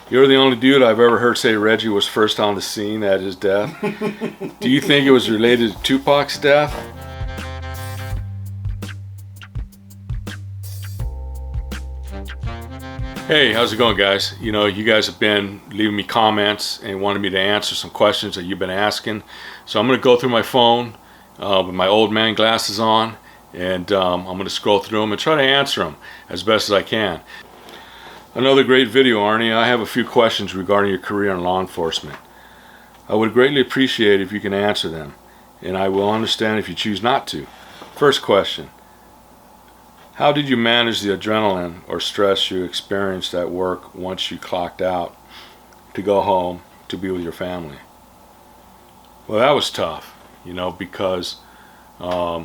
You're the only dude I've ever heard say Reggie was first on the scene at his death. Do you think it was related to Tupac's death? Hey, how's it going, guys? You guys have been leaving me comments and wanted me to answer some questions that you've been asking. So I'm going to go through my phone with my old man glasses on, and I'm going to scroll through them and try to answer them as best as I can. Another great video, Arnie. I have a few questions regarding your career in law enforcement. I would greatly appreciate if you can answer them, and I will understand if you choose not to. First question. How did you manage the adrenaline or stress you experienced at work once you clocked out to go home to be with your family? Well, that was tough, because I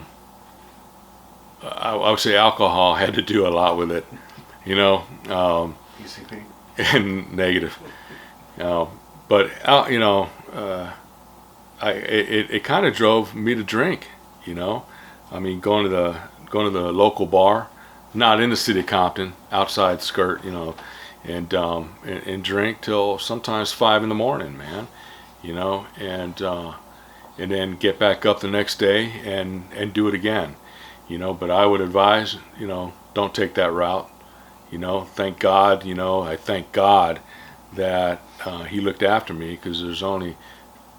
would say alcohol had to do a lot with it, PCP. and negative. But it kind of drove me to drink. Going to the local bar, not in the city of Compton, outside skirt, and drink till sometimes 5 a.m, man, and then get back up the next day and do it again, But I would advise, don't take that route. Thank God, I thank God that He looked after me, because there's only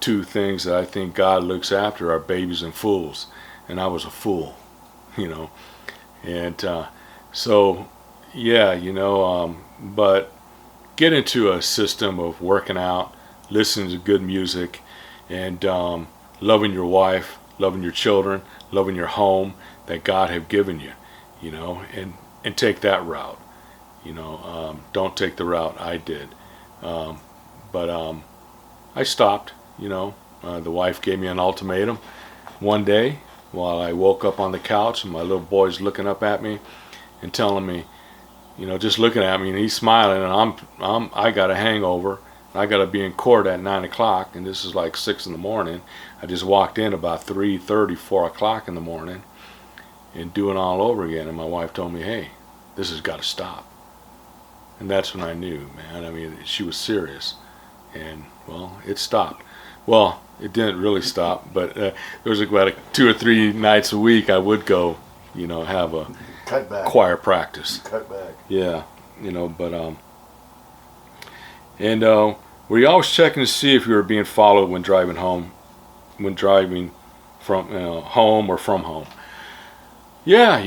two things that I think God looks after are babies and fools, and I was a fool. And so yeah, but get into a system of working out, listening to good music, and loving your wife, loving your children, loving your home that God have given you, and take that route. Don't take the route I did. But I stopped. The wife gave me an ultimatum one day while I woke up on the couch, and my little boy's looking up at me and telling me, just looking at me, and he's smiling, and I got a hangover. I got to be in court at 9 o'clock, and this is like 6 in the morning. I just walked in about 3:30, 4 o'clock in the morning, and doing all over again. And my wife told me, hey, this has got to stop. And that's when I knew, man. She was serious. And, well, it stopped. Well, it didn't really stop, but there was about 2 or 3 nights a week I would go, have a Cut back. choir practice. Cut back. Yeah, but and were you always checking to see if you were being followed when driving from home or from home? Yeah,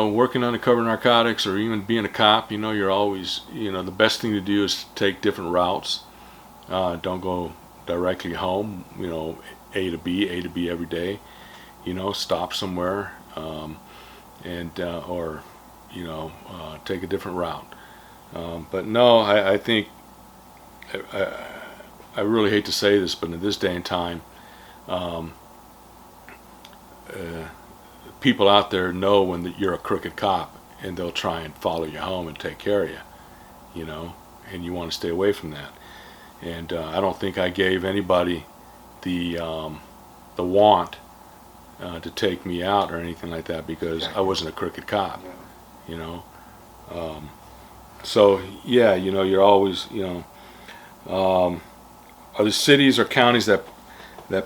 working undercover narcotics or even being a cop, you're always, the best thing to do is to take different routes. Don't go directly home, A to B every day. Stop somewhere, and or take a different route. But no, I think I really hate to say this, but in this day and time, people out there know when you're a crooked cop, and they'll try and follow you home and take care of you, and you want to stay away from that. And I don't think I gave anybody the want to take me out or anything like that, because I wasn't a crooked cop, So yeah, you're always, are there cities or counties that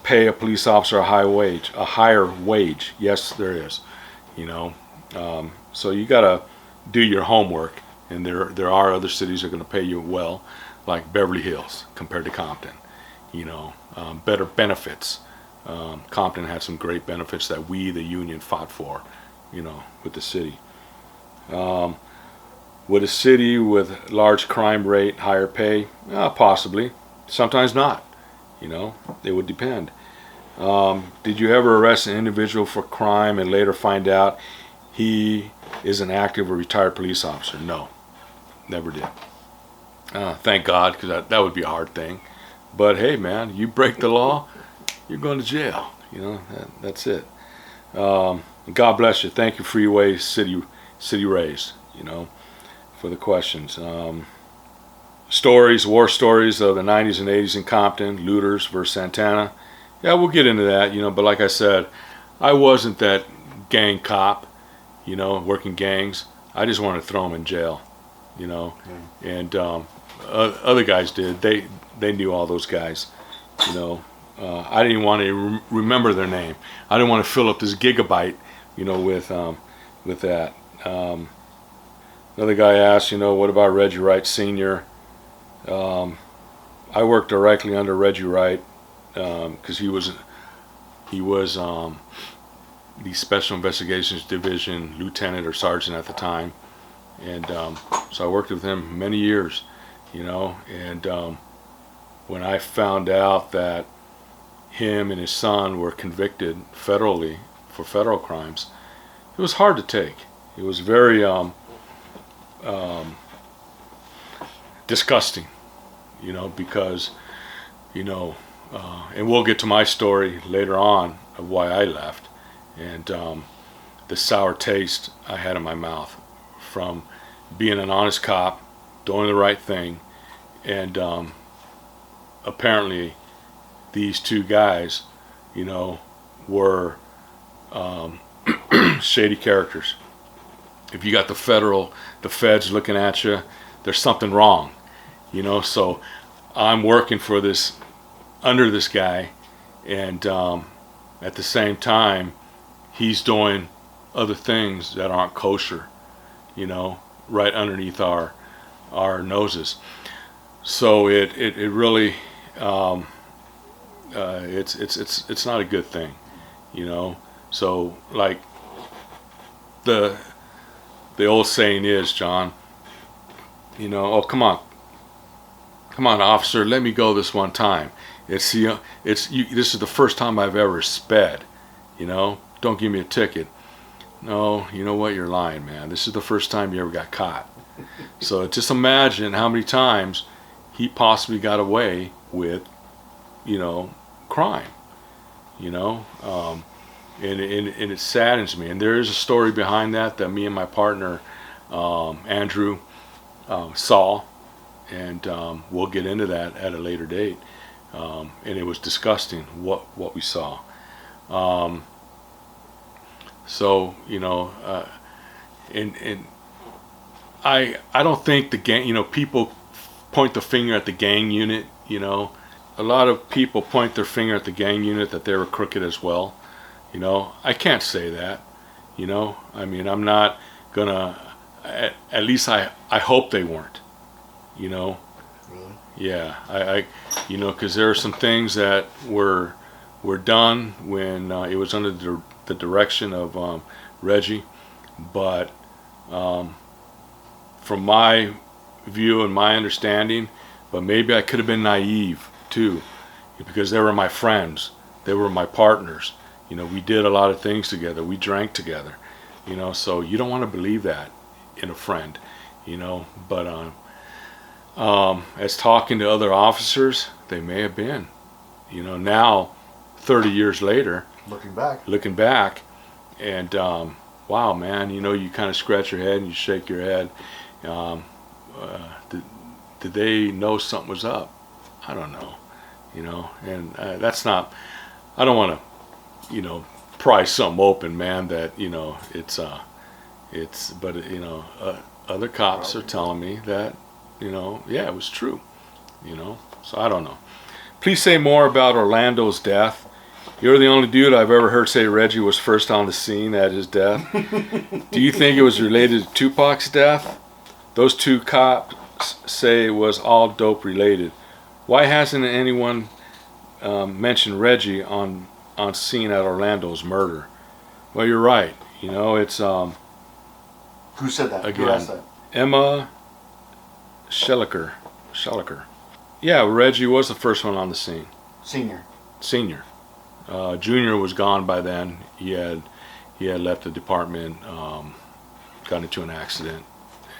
pay a police officer a higher wage? Yes, there is. So you gotta do your homework, and there are other cities that are going to pay you well, like Beverly Hills compared to Compton. Better benefits. Compton had some great benefits that we, the union, fought for, with the city. Would a city with large crime rate higher pay? Possibly. Sometimes not. It would depend. Did you ever arrest an individual for crime and later find out he is an active or retired police officer? No, never did. Thank God, because that would be a hard thing. But hey, man, you break the law, you're going to jail. That's it. God bless you. Thank you, Freeway City Rays, for the questions. War stories of the 90s and 80s in Compton, looters versus Santana. Yeah, we'll get into that, but like I said, I wasn't that gang cop, working gangs. I just wanted to throw them in jail, and other guys did. They knew all those guys. You know, I didn't want to remember their name. I didn't want to fill up this gigabyte, with that. Another guy asked, what about Reggie Wright Sr.? I worked directly under Reggie Wright because he was the Special Investigations Division lieutenant or sergeant at the time, and so I worked with him many years, and when I found out that him and his son were convicted federally for federal crimes, it was hard to take. It was very disgusting, because, and we'll get to my story later on of why I left, and the sour taste I had in my mouth from being an honest cop, doing the right thing, and apparently these two guys, were shady characters. If you got the feds looking at you, there's something wrong, so I'm working under this guy, and at the same time he's doing other things that aren't kosher, right underneath our noses. So it really it's not a good thing, so like the old saying is, John, oh, come on officer, let me go this one time. This is the first time I've ever sped, don't give me a ticket. No, you know what, you're lying, man. This is the first time you ever got caught. So just imagine how many times he possibly got away with, crime, and it saddens me. And there is a story behind that me and my partner, Andrew, saw, and we'll get into that at a later date. And it was disgusting what we saw. So and I don't think the gang, people point the finger at the gang unit. A lot of people point their finger at the gang unit that they were crooked as well. I can't say that. I mean, I'm not gonna. At least I hope they weren't. Really? Yeah, I because there are some things that were done when it was under the direction of Reggie, but from my view and my understanding, but maybe I could have been naive too, because they were my friends, they were my partners. We did a lot of things together. We drank together. So you don't want to believe that in a friend. But as talking to other officers, they may have been. Now, 30 years later, looking back, and wow, man, you kind of scratch your head and you shake your head. Did they know something was up? I don't know. And that's not. I don't want to, pry something open, man. That it's. But other cops are telling me that, yeah, it was true. So I don't know. Please say more about Orlando's death. You're the only dude I've ever heard say Reggie was first on the scene at his death. Do you think it was related to Tupac's death? Those two cops say it was all dope related. Why hasn't anyone mentioned Reggie on scene at Orlando's murder? Well, you're right. It's Who said that? Again, Who asked that? Emma Schelliker. Yeah, Reggie was the first one on the scene. Senior. Junior was gone by then. He had left the department, got into an accident,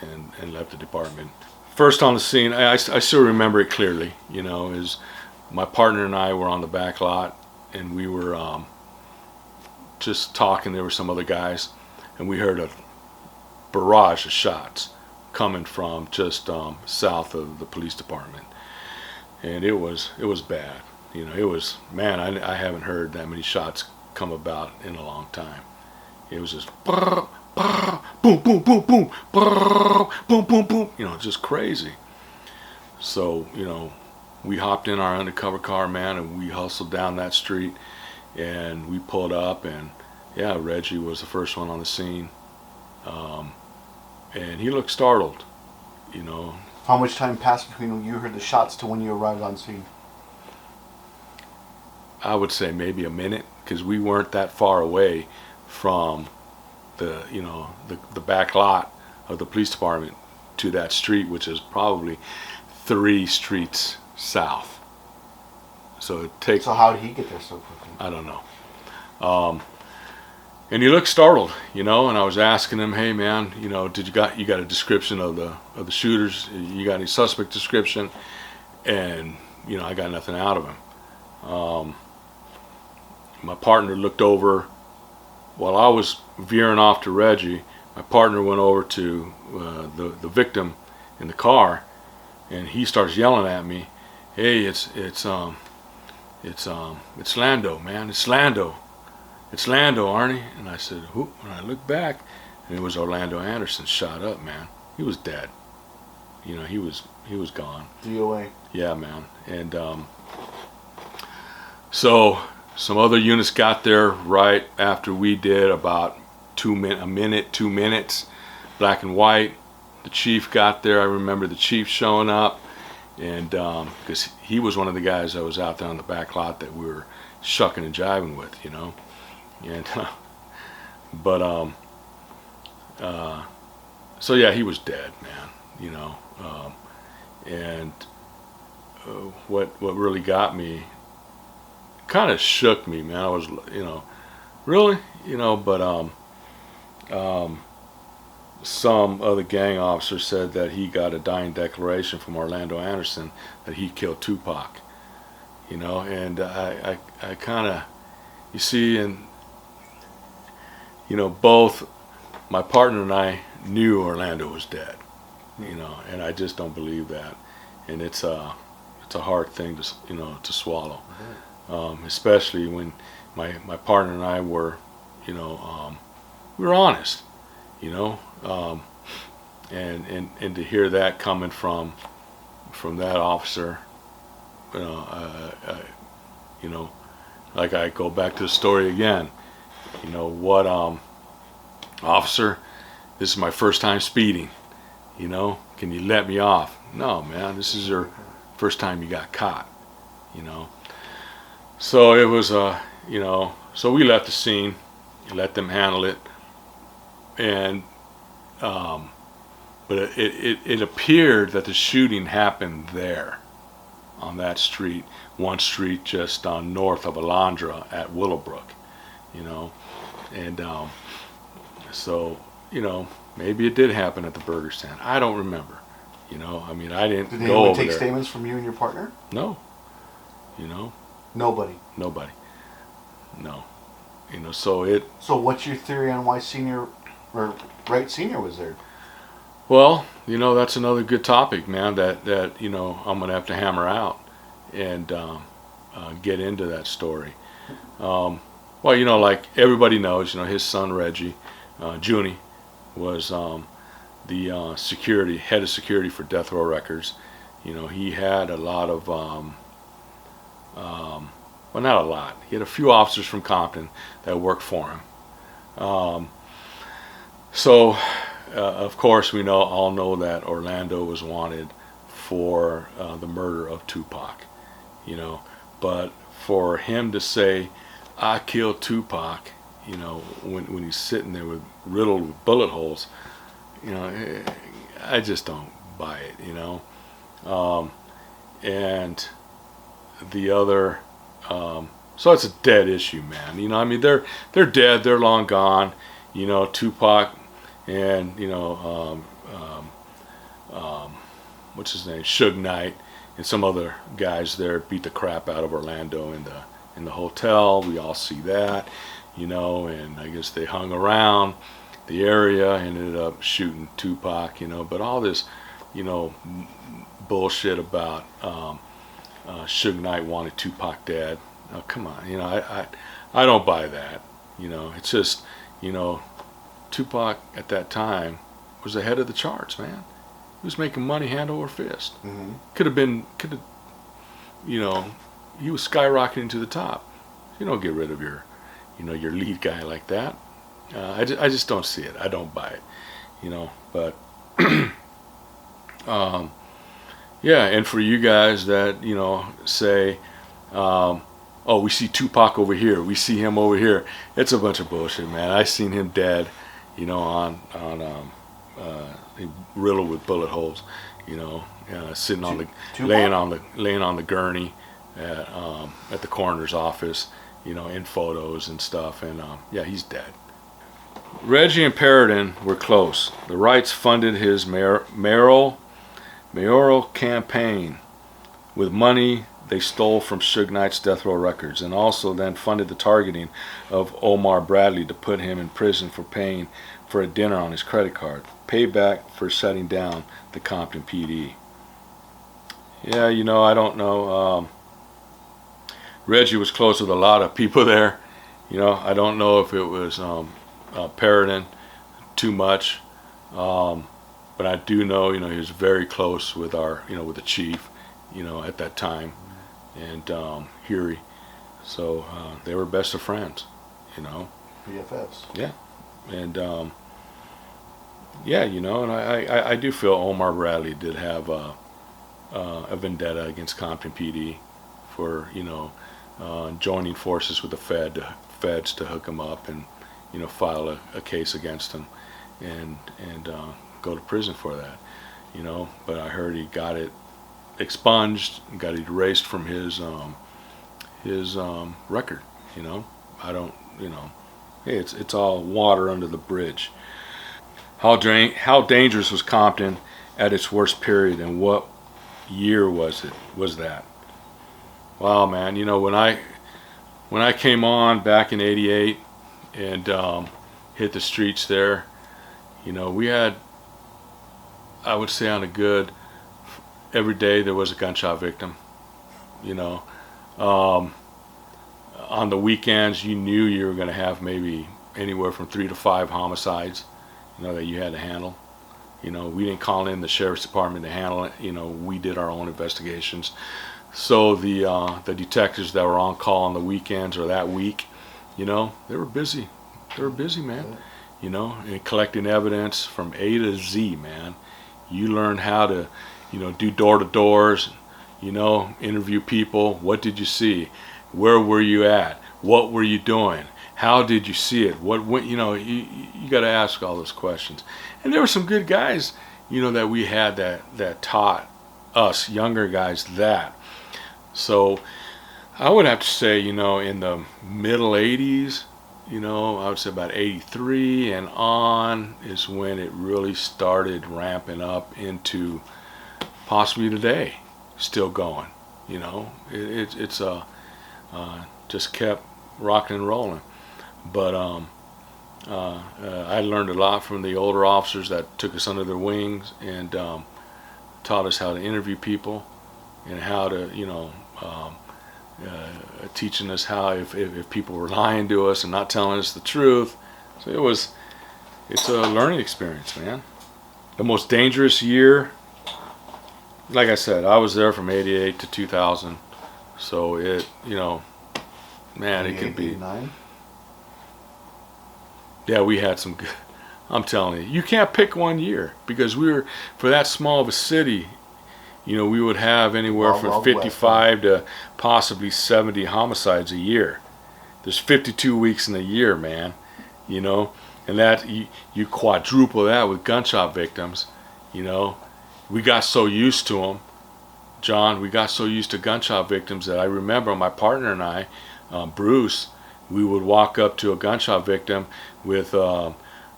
and left the department. First on the scene, I still remember it clearly. Is my partner and I were on the back lot, and we were just talking. There were some other guys, and we heard a barrage of shots coming from just south of the police department, and it was bad. It was, man, I haven't heard that many shots come about in a long time. It was just brrr, brrr, boom, boom, boom, boom, brrr, boom, boom, boom. Just crazy. So, we hopped in our undercover car, man, and we hustled down that street, and we pulled up, and yeah, Reggie was the first one on the scene. Um, and he looked startled, you know. How much time passed between when you heard the shots to when you arrived on scene? I would say maybe a minute, because we weren't that far away from the back lot of the police department to that street, which is probably 3 streets south. So it takes, So how did he get there so quickly? I don't know. Um, and he looked startled, and I was asking him, hey man, did you got a description of the shooters? You got any suspect description? And I got nothing out of him. My partner looked over while I was veering off to Reggie. My partner went over to the victim in the car, and he starts yelling at me, "Hey, it's Lando, man. It's Lando. It's Lando, Arnie." And I said, "Who?" And I looked back, and it was Orlando Anderson shot up, man. He was dead. He was gone. DOA. Yeah, man. And so some other units got there right after we did, about 2 minutes, black and white. The chief got there. I remember the chief showing up, and because he was one of the guys that was out there on the back lot that we were shucking and jiving with, and but so yeah, he was dead, man, and what really got me, kind of shook me, man. I was, really, but some other gang officer said that he got a dying declaration from Orlando Anderson that he killed Tupac, and I kind of, you see, and both my partner and I knew Orlando was dead, and I just don't believe that, and it's a hard thing to swallow, especially when my partner and I were, we were honest, and to hear that coming from that officer, like I go back to the story again, what, officer, this is my first time speeding, can you let me off? No, man, this is your first time you got caught, so it was, so we left the scene, let them handle it, and but it appeared that the shooting happened there on that street, one street just north of Alondra at Willowbrook, and so maybe it did happen at the burger stand. I don't remember, I mean, I didn't Did go anyone over take there. statements from you and your partner? No, Nobody. nobody, no, so it. So what's your theory on why Senior, or Wright Senior was there? Well, that's another good topic, man, that I'm going to have to hammer out and get into that story. Well, like everybody knows, his son Reggie, Junie, was the head of security for Death Row Records. He had a lot of, well, not a lot. He had a few officers from Compton that worked for him. So, of course, we all know that Orlando was wanted for the murder of Tupac, but for him to say, "I killed Tupac," when he's sitting there riddled with bullet holes, I just don't buy it, and the other, so it's a dead issue, man. I mean, they're dead, they're long gone, Tupac. And what's his name, Suge Knight, and some other guys there beat the crap out of Orlando in the hotel. We all see that, and I guess they hung around the area, ended up shooting Tupac, But all this, bullshit about Suge Knight wanted Tupac dead. Oh, come on, I don't buy that. It's just, Tupac at that time was ahead of the charts, man. He was making money hand over fist. Mm-hmm. Could have, you know, he was skyrocketing to the top. You don't get rid of your lead guy like that. I just don't see it. I don't buy it. But um, yeah, and for you guys that say, oh, we see Tupac over here, we see him over here. It's a bunch of bullshit, man. I seen him dead, on riddled with bullet holes, sitting on the laying on the gurney at the coroner's office, in photos and stuff, and yeah, he's dead. Reggie and Paradin were close. The Wrights funded his mayoral campaign with money they stole from Suge Knight's Death Row Records, and also then funded the targeting of Omar Bradley to put him in prison for paying for a dinner on his credit card. Payback for shutting down the Compton PD. Yeah, I don't know. Reggie was close with a lot of people there. I don't know if it was Paradin too much, but I do know, he was very close with with the chief, at that time, and Huey. So they were best of friends, BFFs. Yeah, and yeah, and I do feel Omar Bradley did have a vendetta against Compton PD for joining forces with the feds to hook him up and file a case against him and go to prison for that. But I heard he got it expunged, got it erased from his record. I don't. Hey, it's all water under the bridge. How dangerous was Compton at its worst period, and what year was that? Wow, man. When I came on back in '88 and hit the streets there, we had, I would say, on a good, every day there was a gunshot victim. Um, on the weekends, you knew you were going to have maybe anywhere from 3 to 5 homicides, that you had to handle. We didn't call in the sheriff's department to handle it. We did our own investigations. So the detectives that were on call on the weekends or that week, they were busy. They were busy, man. And collecting evidence from A to Z, man. You learn how to, do door-to-doors, interview people. What did you see? Where were you at? What were you doing? How did you see it? You got to ask all those questions. And there were some good guys, that we had that taught us younger guys that. So I would have to say, in the middle 80s, I would say about 83 and on is when it really started ramping up into possibly today, still going. It's just kept rocking and rolling. But I learned a lot from the older officers that took us under their wings and taught us how to interview people and how to, teaching us how if people were lying to us and not telling us the truth. So it's a learning experience, man. The most dangerous year, like I said, I was there from '88 to 2000. So it, man, it could be. 89? Yeah, we had some good. I'm telling you, you can't pick one year because we were, for that small of a city, we would have anywhere from 55 to possibly 70 homicides a year. There's 52 weeks in a year, man. And that you quadruple that with gunshot victims. We got so used to them, John. We got so used to gunshot victims that I remember my partner and I, Bruce, we would walk up to a gunshot victim with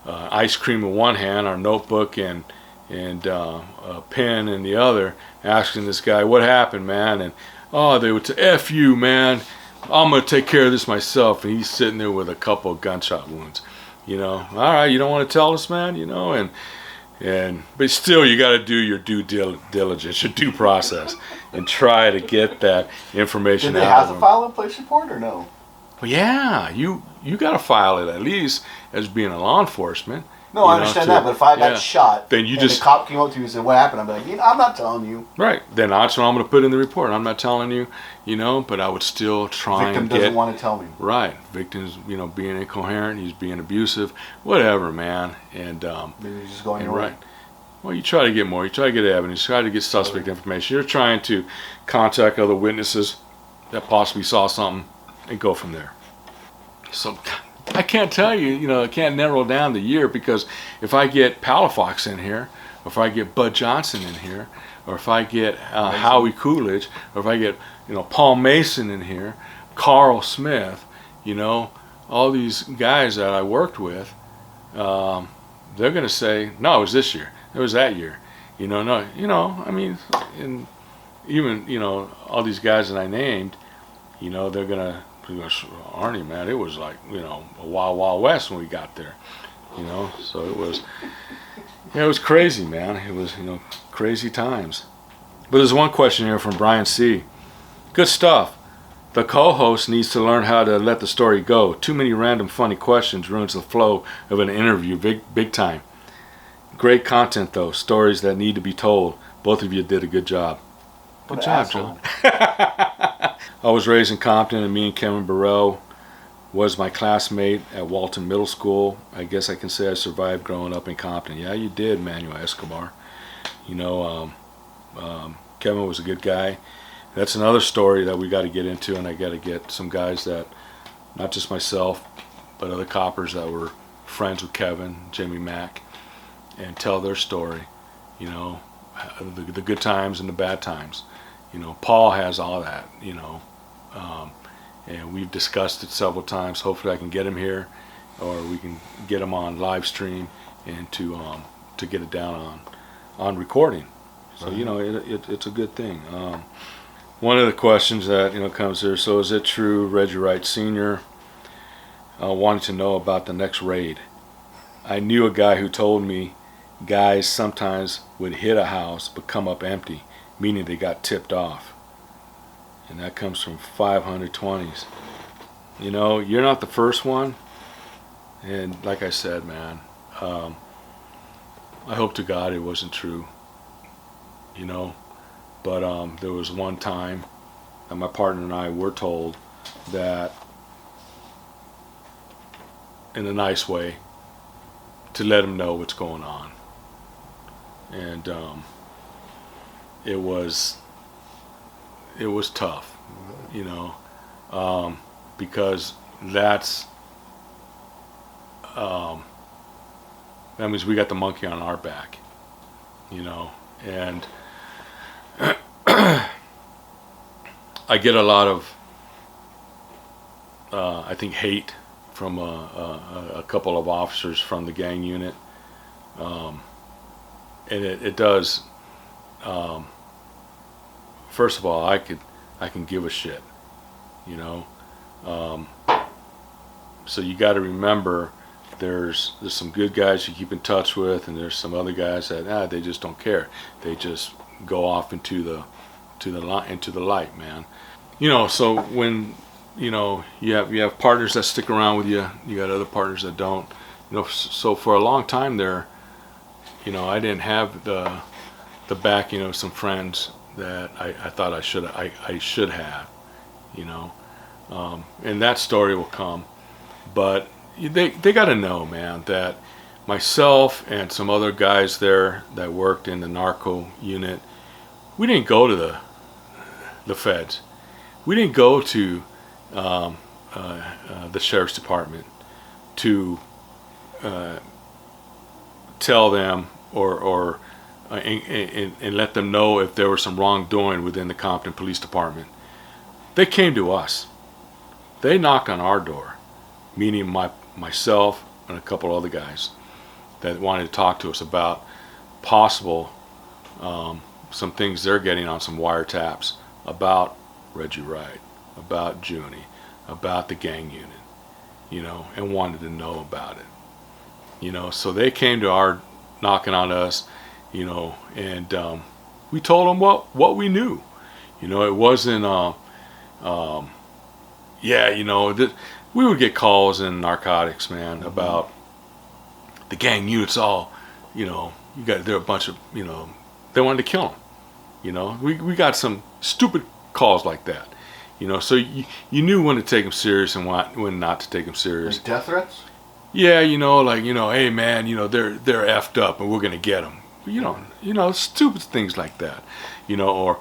ice cream in one hand, our notebook and a pen in the other, asking this guy, what happened, man? And they would say, F you, man, I'm gonna take care of this myself. And he's sitting there with a couple of gunshot wounds. All right, you don't want to tell us, man, but still you got to do your due diligence, your due process, and try to get that information out. Did they have to file a police report or no? Well, yeah, you got to file it at least as being a law enforcement. No, I understand that, but if I got shot, then you and just the cop came up to you and said, "What happened?" I'd be like, I'm not telling you. right. Then that's what I'm going to put in the report. I'm not telling you, but I would still try Victim and get. doesn't want to tell me. Right, victims, being incoherent, he's being abusive, whatever, man, and Maybe he's just going right. Well, you try to get more. You try to get evidence. You try to get suspect information. You're trying to contact other witnesses that possibly saw something and go from there. So I can't tell you, I can't narrow down the year, because if I get Palafox in here, or if I get Bud Johnson in here, or if I get Howie Coolidge, or if I get, Paul Mason in here, Carl Smith, all these guys that I worked with, they're going to say, no, it was this year. It was that year. No, I mean, and even, all these guys that I named, they're going to, Arnie, man, it was like, a wild, wild west when we got there, so it was crazy, man. It was, crazy times. But there's one question here from Brian C. Good stuff. The co-host needs to learn how to let the story go. Too many random funny questions ruins the flow of an interview big time. Great content though, stories that need to be told. Both of you did a good job. Good job, John. I was raised in Compton, and me and Kevin Burrell was my classmate at Walton Middle School. I guess I can say I survived growing up in Compton. Yeah, you did, Manuel Escobar. Kevin was a good guy. That's another story that we got to get into, and I got to get some guys that, not just myself, but other coppers that were friends with Kevin, Jimmy Mack, and tell their story, the good times and the bad times. Paul has all that, and we've discussed it several times. Hopefully I can get him here, or we can get him on live stream, and to get it down on recording. So, it's a good thing. One of the questions that, comes here, so is it true Reggie Wright Sr. Wanted to know about the next raid? I knew a guy who told me guys sometimes would hit a house but come up empty, meaning they got tipped off. And that comes from 520s. You're not the first one. And like I said, man, I hope to God it wasn't true. But there was one time that my partner and I were told that, in a nice way, to let them know what's going on. And it was tough, because that means we got the monkey on our back, and I get a lot of, I think, hate from a couple of officers from the gang unit, and it does. First of all, I can give a shit, So you got to remember, there's some good guys you keep in touch with, and there's some other guys that they just don't care. They just go off into the light, man. So when you have partners that stick around with you, you got other partners that don't. So for a long time there, I didn't have the backing of some friends that I thought I should have, and that story will come. But they got to know, man, that myself and some other guys there that worked in the narco unit, we didn't go to the feds. We didn't go to the sheriff's department to tell them or and let them know if there was some wrongdoing within the Compton Police Department. They came to us. They knocked on our door, meaning myself and a couple other guys that wanted to talk to us about possible some things they're getting on some wiretaps about Reggie Wright, about Junie, about the gang unit, and wanted to know about it. So they came to our knocking on us, and we told them what we knew. It wasn't, we would get calls in narcotics, man, about the gang units all, they're a bunch of, they wanted to kill him. We got some stupid calls like that. So you knew when to take them serious and when not to take them serious. Like death threats? Yeah, hey man, they're effed up and we're gonna get them. Stupid things like that. Or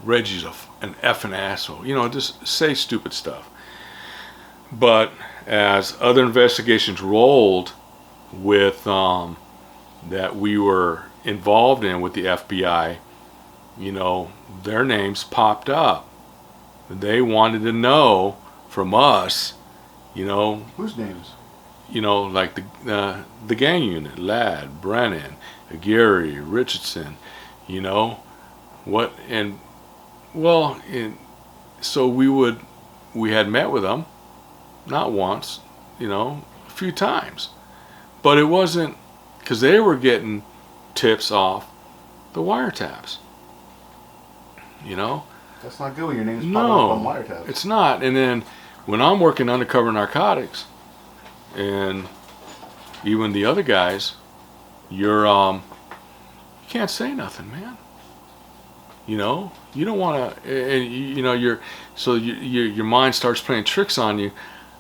Reggie's an effing asshole. Just say stupid stuff. But as other investigations rolled with that we were involved in with the FBI, their names popped up. They wanted to know from us, Whose names? like the gang unit, Ladd, Brennan, Aguirre, Richardson, what, and well, so we had met with them, not once, a few times, but it wasn't because they were getting tips off the wiretaps, That's not good when your name's popping up on wiretaps. It's not. And then when I'm working undercover narcotics, and even the other guys, you can't say nothing, man. You don't want to, and your mind starts playing tricks on you.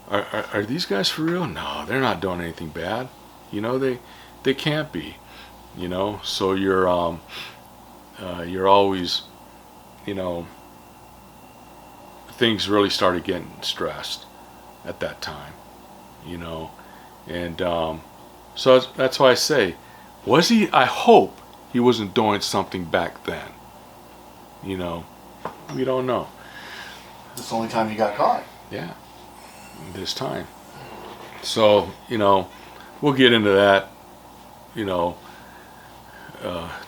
Are these guys for real? No, they're not doing anything bad. They can't be. So you're always, things really started getting stressed at that time, and so that's why I say, I hope he wasn't doing something back then. We don't know. This is the only time he got caught. Yeah, this time. So, we'll get into that,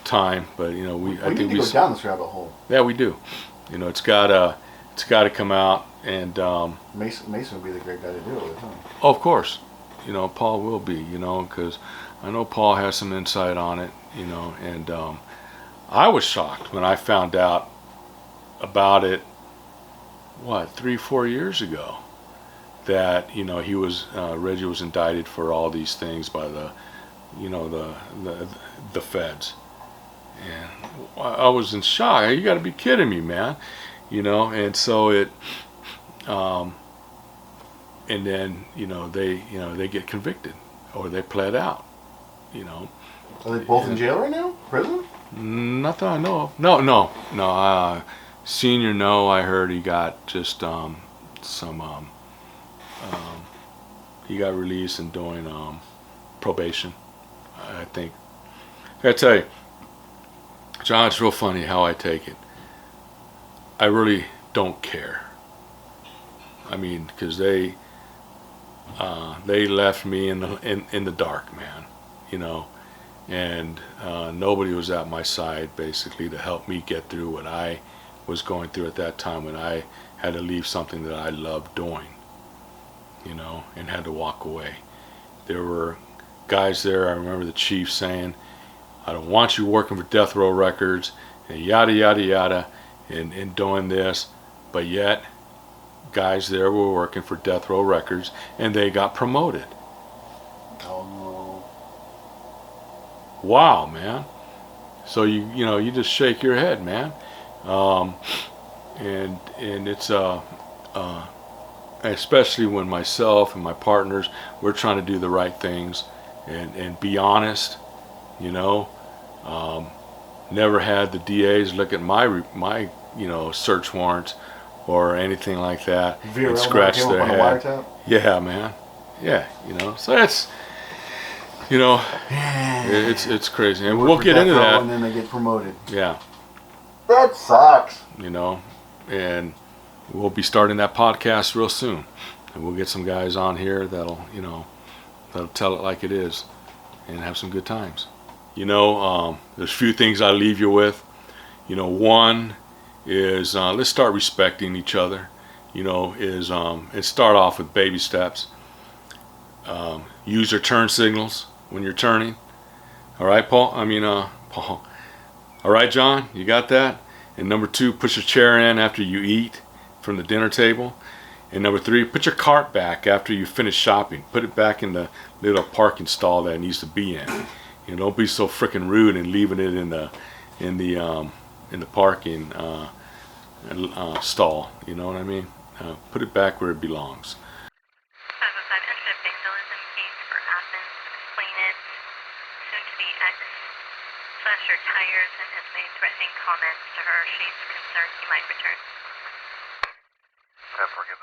time, but I think we go down this rabbit hole. Yeah, we do. It's gotta come out, and Mason would be the great guy to do it with, huh? oh, of course, Paul will be, because I know Paul has some insight on it, and I was shocked when I found out about it, 3-4 years ago, that he was Reggie was indicted for all these things by the feds, and I was in shock. You got to be kidding me, man. And so it, and then they get convicted or they pled out. Are they both in jail right now? Prison? Nothing I know of. No. Senior, no. I heard he got just some. He got released and doing probation, I think. I tell you, John, it's real funny how I take it. I really don't care. I mean, because they left me in the dark, man. And nobody was at my side basically to help me get through what I was going through at that time when I had to leave something that I loved doing, and had to walk away. There were guys there. I remember the chief saying, "I don't want you working for Death Row Records," and yada yada yada, and doing this, but yet guys there were working for Death Row Records and they got promoted. Oh. Wow, man. So you just shake your head, man. And it's especially when myself and my partners, we're trying to do the right things and be honest, never had the DAs look at my search warrants or anything like that and scratch their head. Yeah, man. Yeah, so that's it's crazy, and we'll get into that. And then they get promoted. Yeah, that sucks. And we'll be starting that podcast real soon, and we'll get some guys on here that'll tell it like it is and have some good times. There's a few things I leave you with. One is let's start respecting each other. And start off with baby steps. Use your turn signals when you're turning. All right, Paul. Paul. All right, John. You got that? And number 2, push a chair in after you eat from the dinner table. And number 3, put your cart back after you finish shopping. Put it back in the little parking stall that it needs to be in. You know, don't be so freaking rude and leaving it in the parking stall. You know what I mean? Put it back where it belongs. 505 Exit vandalism case for Athens. Explain it. Soon to be ex slashed her tires and has made threatening comments to her. She's concerned he might return. 10 4, give